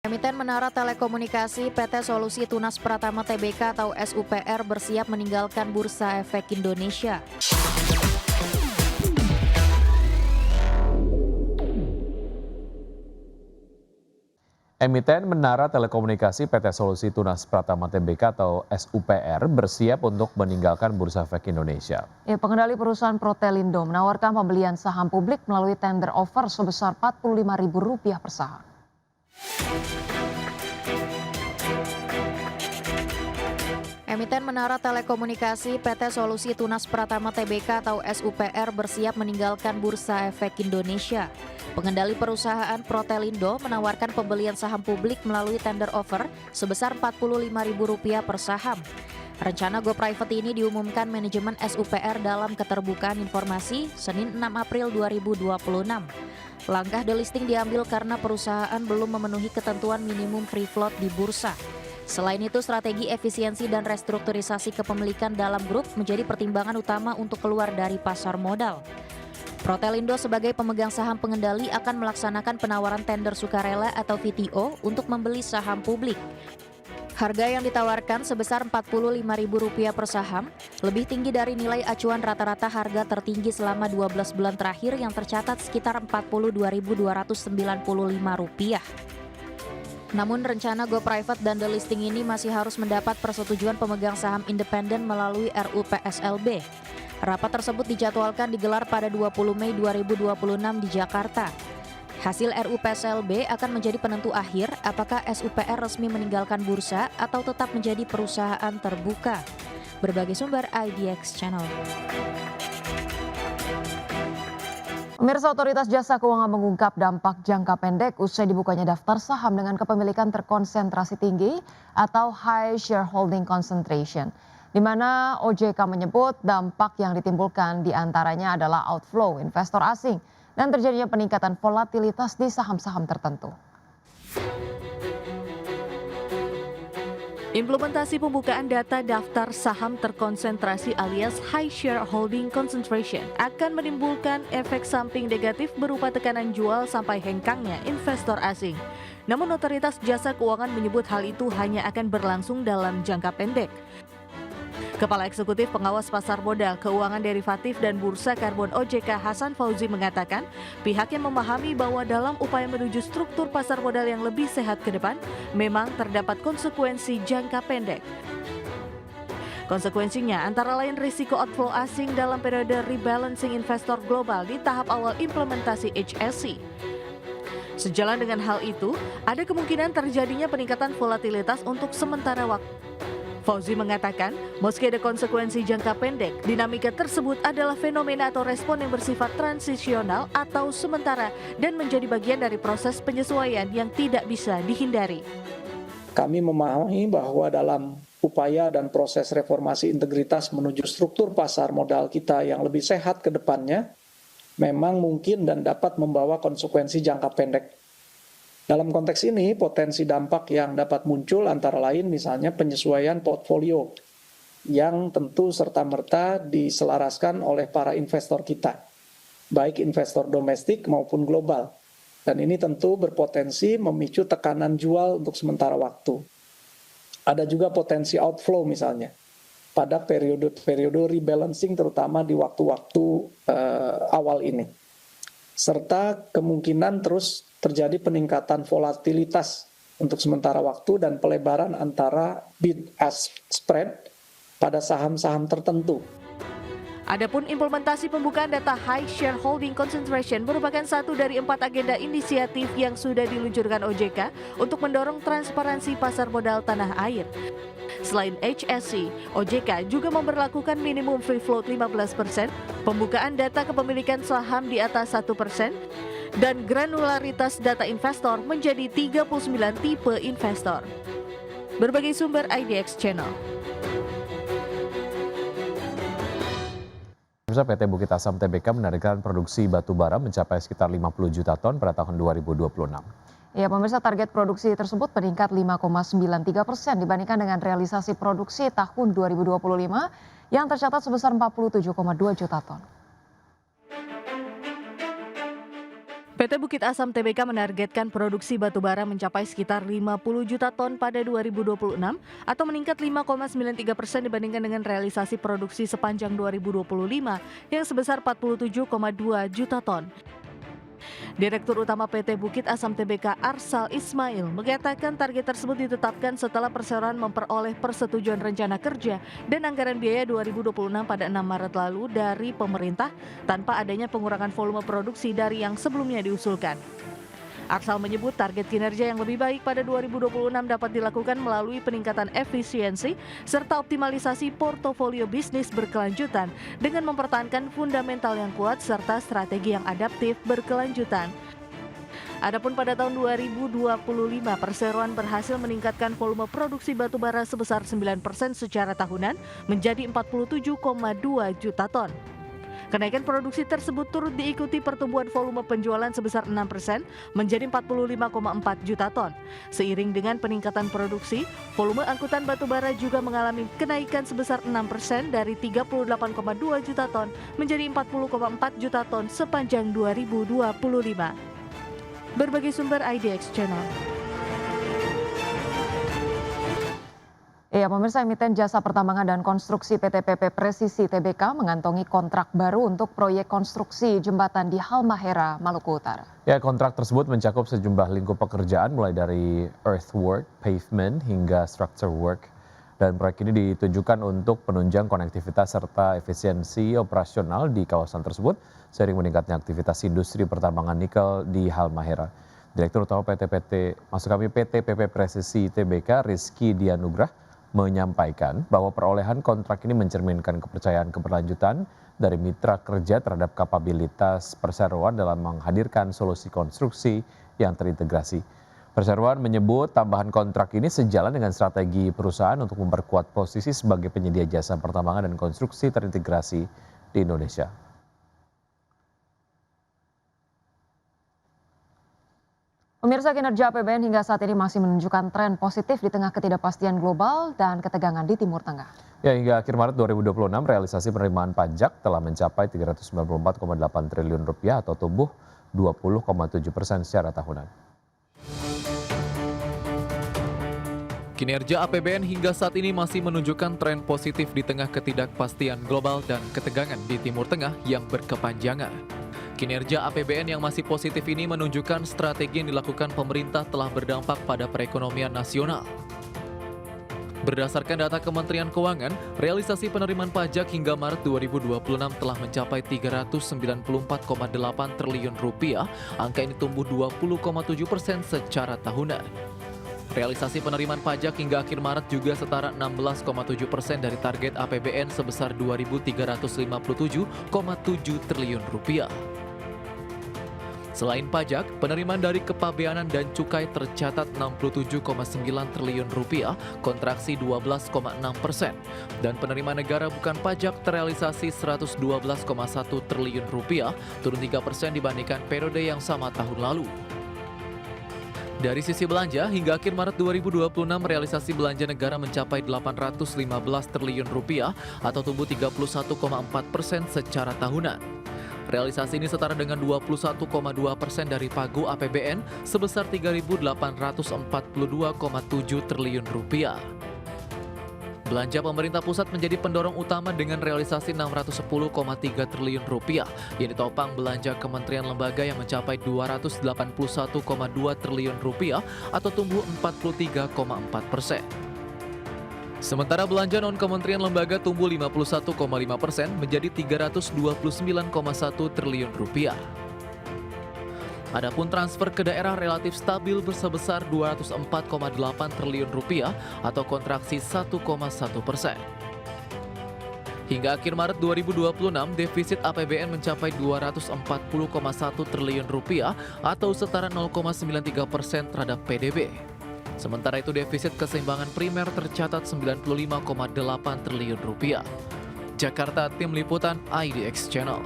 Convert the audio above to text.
Emiten Menara Telekomunikasi PT Solusi Tunas Pratama Tbk atau SUPR bersiap meninggalkan Bursa Efek Indonesia. Emiten Menara Telekomunikasi PT Solusi Tunas Pratama Tbk atau SUPR bersiap untuk meninggalkan Bursa Efek Indonesia. Pengendali perusahaan Protelindo menawarkan pembelian saham publik melalui tender offer sebesar Rp45.000 per saham. Emiten Menara Telekomunikasi PT Solusi Tunas Pratama Tbk atau SUPR bersiap meninggalkan Bursa Efek Indonesia. Pengendali perusahaan Protelindo menawarkan pembelian saham publik melalui tender offer sebesar Rp45.000 per saham. Rencana go private ini diumumkan manajemen SUPR dalam keterbukaan informasi Senin 6 April 2026. Langkah delisting diambil karena perusahaan belum memenuhi ketentuan minimum free float di bursa. Selain itu, strategi efisiensi dan restrukturisasi kepemilikan dalam grup menjadi pertimbangan utama untuk keluar dari pasar modal. Protelindo sebagai pemegang saham pengendali akan melaksanakan penawaran tender sukarela atau VTO untuk membeli saham publik. Harga yang ditawarkan sebesar Rp45.000 per saham, lebih tinggi dari nilai acuan rata-rata harga tertinggi selama 12 bulan terakhir yang tercatat sekitar Rp42.295. Namun rencana go private dan delisting ini masih harus mendapat persetujuan pemegang saham independen melalui RUPSLB. Rapat tersebut dijadwalkan digelar pada 20 Mei 2026 di Jakarta. Hasil RUPSLB akan menjadi penentu akhir apakah SUPR resmi meninggalkan bursa atau tetap menjadi perusahaan terbuka. Berbagai sumber IDX Channel. Pemirsa, Otoritas Jasa Keuangan mengungkap dampak jangka pendek usai dibukanya daftar saham dengan kepemilikan terkonsentrasi tinggi atau High Shareholding Concentration, di mana OJK menyebut dampak yang ditimbulkan diantaranya adalah outflow investor asing dan terjadinya peningkatan volatilitas di saham-saham tertentu. Implementasi pembukaan data daftar saham terkonsentrasi alias High Shareholding Concentration akan menimbulkan efek samping negatif berupa tekanan jual sampai hengkangnya investor asing. Namun Otoritas Jasa Keuangan menyebut hal itu hanya akan berlangsung dalam jangka pendek. Kepala Eksekutif Pengawas Pasar Modal, Keuangan Derivatif dan Bursa Karbon OJK Hasan Fauzi mengatakan pihaknya memahami bahwa dalam upaya menuju struktur pasar modal yang lebih sehat ke depan, memang terdapat konsekuensi jangka pendek. Konsekuensinya antara lain risiko outflow asing dalam periode rebalancing investor global di tahap awal implementasi HSC. Sejalan dengan hal itu, ada kemungkinan terjadinya peningkatan volatilitas untuk sementara waktu. Fauzi mengatakan, meski ada konsekuensi jangka pendek, dinamika tersebut adalah fenomena atau respon yang bersifat transisional atau sementara dan menjadi bagian dari proses penyesuaian yang tidak bisa dihindari. Kami memahami bahwa dalam upaya dan proses reformasi integritas menuju struktur pasar modal kita yang lebih sehat ke depannya, memang mungkin dan dapat membawa konsekuensi jangka pendek. Dalam konteks ini, potensi dampak yang dapat muncul antara lain misalnya penyesuaian portfolio yang tentu serta-merta diselaraskan oleh para investor kita, baik investor domestik maupun global. Dan ini tentu berpotensi memicu tekanan jual untuk sementara waktu. Ada juga potensi outflow misalnya pada periode rebalancing terutama di waktu-waktu awal ini. Serta kemungkinan terus terjadi peningkatan volatilitas untuk sementara waktu dan pelebaran antara bid-ask spread pada saham-saham tertentu. Adapun implementasi pembukaan data High Shareholding Concentration merupakan satu dari 4 agenda inisiatif yang sudah diluncurkan OJK untuk mendorong transparansi pasar modal tanah air. Selain HSC, OJK juga memberlakukan minimum free float 15%, pembukaan data kepemilikan saham di atas 1%, dan granularitas data investor menjadi 39 tipe investor. Berbagai sumber IDX Channel. PT Bukit Asam Tbk menargetkan produksi batu bara mencapai sekitar 50 juta ton pada tahun 2026. Pemirsa, target produksi tersebut meningkat 5,93% dibandingkan dengan realisasi produksi tahun 2025 yang tercatat sebesar 47,2 juta ton. PT Bukit Asam Tbk menargetkan produksi batubara mencapai sekitar 50 juta ton pada 2026 atau meningkat 5,93% dibandingkan dengan realisasi produksi sepanjang 2025 yang sebesar 47,2 juta ton. Direktur Utama PT Bukit Asam Tbk Arsal Ismail mengatakan target tersebut ditetapkan setelah perseroan memperoleh persetujuan rencana kerja dan anggaran biaya 2026 pada 6 Maret lalu dari pemerintah tanpa adanya pengurangan volume produksi dari yang sebelumnya diusulkan. Arsal menyebut target kinerja yang lebih baik pada 2026 dapat dilakukan melalui peningkatan efisiensi serta optimalisasi portofolio bisnis berkelanjutan dengan mempertahankan fundamental yang kuat serta strategi yang adaptif berkelanjutan. Adapun pada tahun 2025, perseroan berhasil meningkatkan volume produksi batubara sebesar 9% secara tahunan menjadi 47,2 juta ton. Kenaikan produksi tersebut turut diikuti pertumbuhan volume penjualan sebesar 6% menjadi 45,4 juta ton. Seiring dengan peningkatan produksi, volume angkutan batubara juga mengalami kenaikan sebesar 6% dari 38,2 juta ton menjadi 40,4 juta ton sepanjang 2025. Berbagai sumber IDX Channel. Ya, pemirsa, emiten jasa pertambangan dan konstruksi PT PP Presisi Tbk mengantongi kontrak baru untuk proyek konstruksi jembatan di Halmahera, Maluku Utara. Ya, kontrak tersebut mencakup sejumlah lingkup pekerjaan mulai dari earthwork, pavement, hingga structure work. Dan proyek ini ditujukan untuk penunjang konektivitas serta efisiensi operasional di kawasan tersebut seiring meningkatnya aktivitas industri pertambangan nikel di Halmahera. Direktur Utama PT PP Presisi Tbk Rizky Dianugrah menyampaikan bahwa perolehan kontrak ini mencerminkan kepercayaan keberlanjutan dari mitra kerja terhadap kapabilitas perseroan dalam menghadirkan solusi konstruksi yang terintegrasi. Perseroan menyebut tambahan kontrak ini sejalan dengan strategi perusahaan untuk memperkuat posisi sebagai penyedia jasa pertambangan dan konstruksi terintegrasi di Indonesia. Pemirsa, kinerja APBN hingga saat ini masih menunjukkan tren positif di tengah ketidakpastian global dan ketegangan di Timur Tengah. Ya, hingga akhir Maret 2026 realisasi penerimaan pajak telah mencapai 394,8 triliun rupiah atau tumbuh 20,7% secara tahunan. Kinerja APBN hingga saat ini masih menunjukkan tren positif di tengah ketidakpastian global dan ketegangan di Timur Tengah yang berkepanjangan. Kinerja APBN yang masih positif ini menunjukkan strategi yang dilakukan pemerintah telah berdampak pada perekonomian nasional. Berdasarkan data Kementerian Keuangan, realisasi penerimaan pajak hingga Maret 2026 telah mencapai 394,8 triliun rupiah. Angka ini tumbuh 20,7% secara tahunan. Realisasi penerimaan pajak hingga akhir Maret juga setara 16,7% dari target APBN sebesar 2.357,7 triliun rupiah. Selain pajak, penerimaan dari kepabeanan dan cukai tercatat 67,9 triliun rupiah, kontraksi 12,6%, dan penerimaan negara bukan pajak terrealisasi 112,1 triliun rupiah, turun 3% dibandingkan periode yang sama tahun lalu. Dari sisi belanja, hingga akhir Maret 2026 realisasi belanja negara mencapai 815 triliun rupiah atau tumbuh 31,4% secara tahunan. Realisasi ini setara dengan 21,2% dari pagu APBN sebesar 3.842,7 triliun rupiah. Belanja pemerintah pusat menjadi pendorong utama dengan realisasi 610,3 triliun rupiah, yang ditopang belanja kementerian lembaga yang mencapai 281,2 triliun rupiah atau tumbuh 43,4%. Sementara belanja non-kementerian lembaga tumbuh 51,5% menjadi 329,1 triliun rupiah. Adapun transfer ke daerah relatif stabil bersebesar 204,8 triliun rupiah atau kontraksi 1,1%. Hingga akhir Maret 2026, defisit APBN mencapai 240,1 triliun rupiah atau setara 0,93% terhadap PDB. Sementara itu defisit keseimbangan primer tercatat 95,8 triliun rupiah. Jakarta, Tim Liputan IDX Channel.